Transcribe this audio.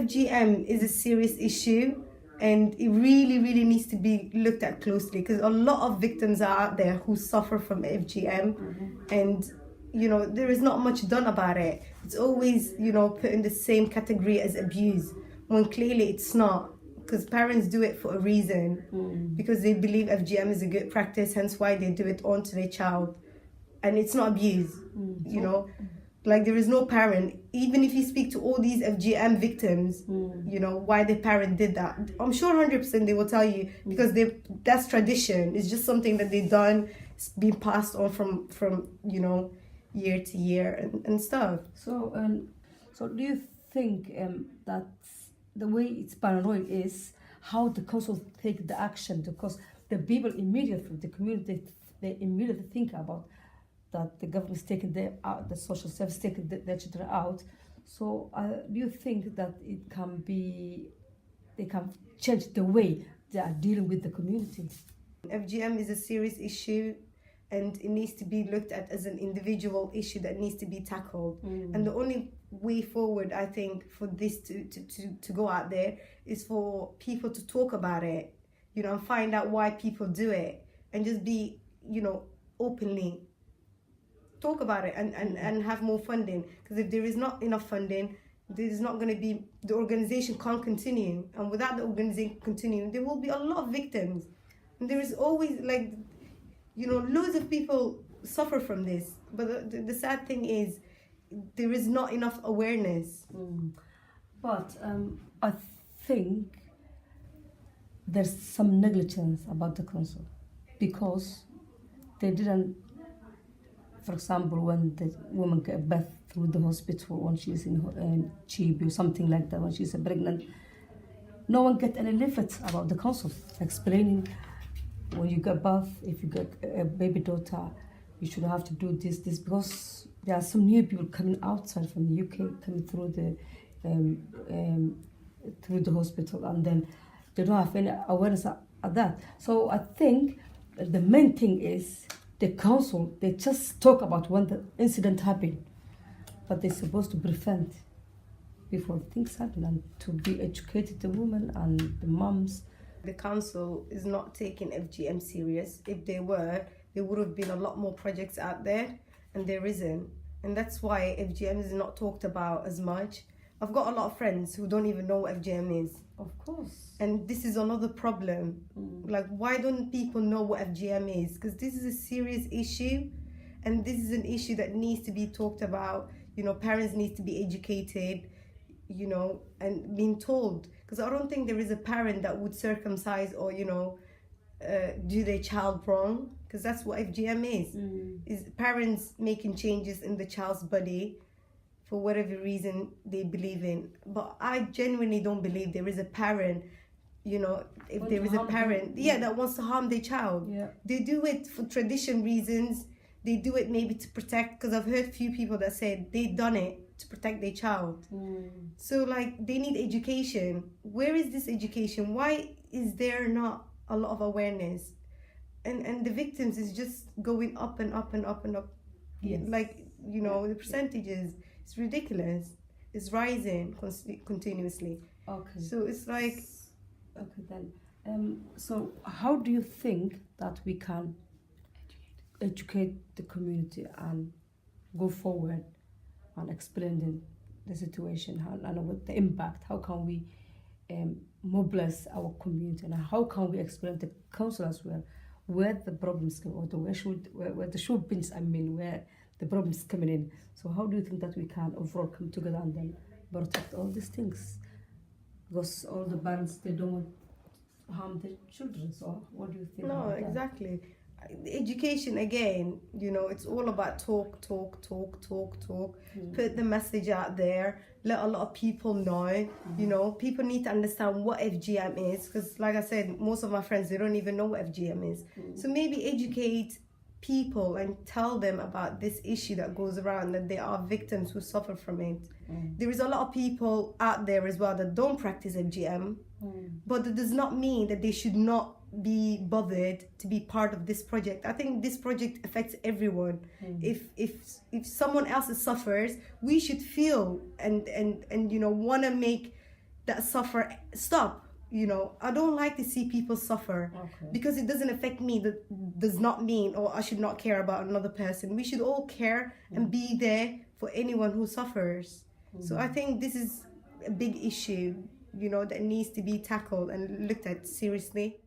FGM is a serious issue and it really, really needs to be looked at closely because a lot of victims are out there who suffer from FGM and, there is not much done about it. It's always, put in the same category as abuse when clearly it's not because parents do it for a reason because they believe FGM is a good practice, hence why they do it onto their child. And it's not abuse, Like there is no parent, even if you speak to all these FGM victims, why the parent did that. I'm sure 100% they will tell you because that's tradition. It's just something that they've done. It's been passed on from year to year and stuff. So do you think that the way it's paranoid is how the council take the action? Because the people immediately, the community, they immediately think about that the government is taking the social service taking their children out. So do you think that they can change the way they are dealing with the community? FGM is a serious issue and it needs to be looked at as an individual issue that needs to be tackled. And the only way forward, I think, for this to go out there is for people to talk about it, and find out why people do it and just be, openly talk about it and have more funding, because if there is not enough funding, there's not going to be, the organization can't continue, and without the organization continuing, there will be a lot of victims, and there is always loads of people suffer from this, but the sad thing is there is not enough awareness. But I think there's some negligence about the council because they didn't. For example, when the woman gave birth through the hospital, when she's in Chibi or something like that, when she's pregnant, no one get any leaflets about the council explaining when you get birth, if you get a baby daughter, you should have to do this, because there are some new people coming outside from the UK, coming through the hospital, and then they don't have any awareness of that. So I think the main thing is the council, they just talk about when the incident happened, but they're supposed to prevent before things happen and to be educated, the women and the moms. The council is not taking FGM serious. If they were, there would have been a lot more projects out there, and there isn't. And that's why FGM is not talked about as much. I've got a lot of friends who don't even know what FGM is. Of course. And this is another problem. Like, why don't people know what FGM is? Because this is a serious issue, and this is an issue that needs to be talked about. Parents need to be educated, and being told. Because I don't think there is a parent that would circumcise or, do their child wrong. Because that's what FGM is parents making changes in the child's body for whatever reason they believe in. But I genuinely don't believe there is a parent, if there is a parent, that wants to harm their child. Yeah. They do it for tradition reasons. They do it maybe to protect, because I've heard few people that said they done it to protect their child. So they need education. Where is this education? Why is there not a lot of awareness? And the victims is just going up and up and up and up. Yes. The percentages, it's ridiculous. It's rising continuously. Okay. So it's like... Okay then. So how do you think that we can educate the community and go forward and explain the situation and what the impact? How can we mobilize our community, and how can we explain to the council as well where the problems come, or where the should be, where the problems coming in? So how do you think that we can overall come together and then protect all these things? Because all the parents, they don't want to harm their children. So what do you think? No, exactly. Education, again, it's all about talk. Put the message out there, let a lot of people know. People need to understand what FGM is, because like I said, most of my friends, they don't even know what FGM is. So maybe educate people and tell them about this issue that goes around, that there are victims who suffer from it. There is a lot of people out there as well that don't practice FGM, but that does not mean that they should not be bothered to be part of this project. I think this project affects everyone. If someone else suffers, we should feel and want to make that suffer stop. You know, I don't like to see people suffer. Okay. Because it doesn't affect me. That does not mean, I should not care about another person. We should all care and be there for anyone who suffers. So I think this is a big issue, you know, that needs to be tackled and looked at seriously.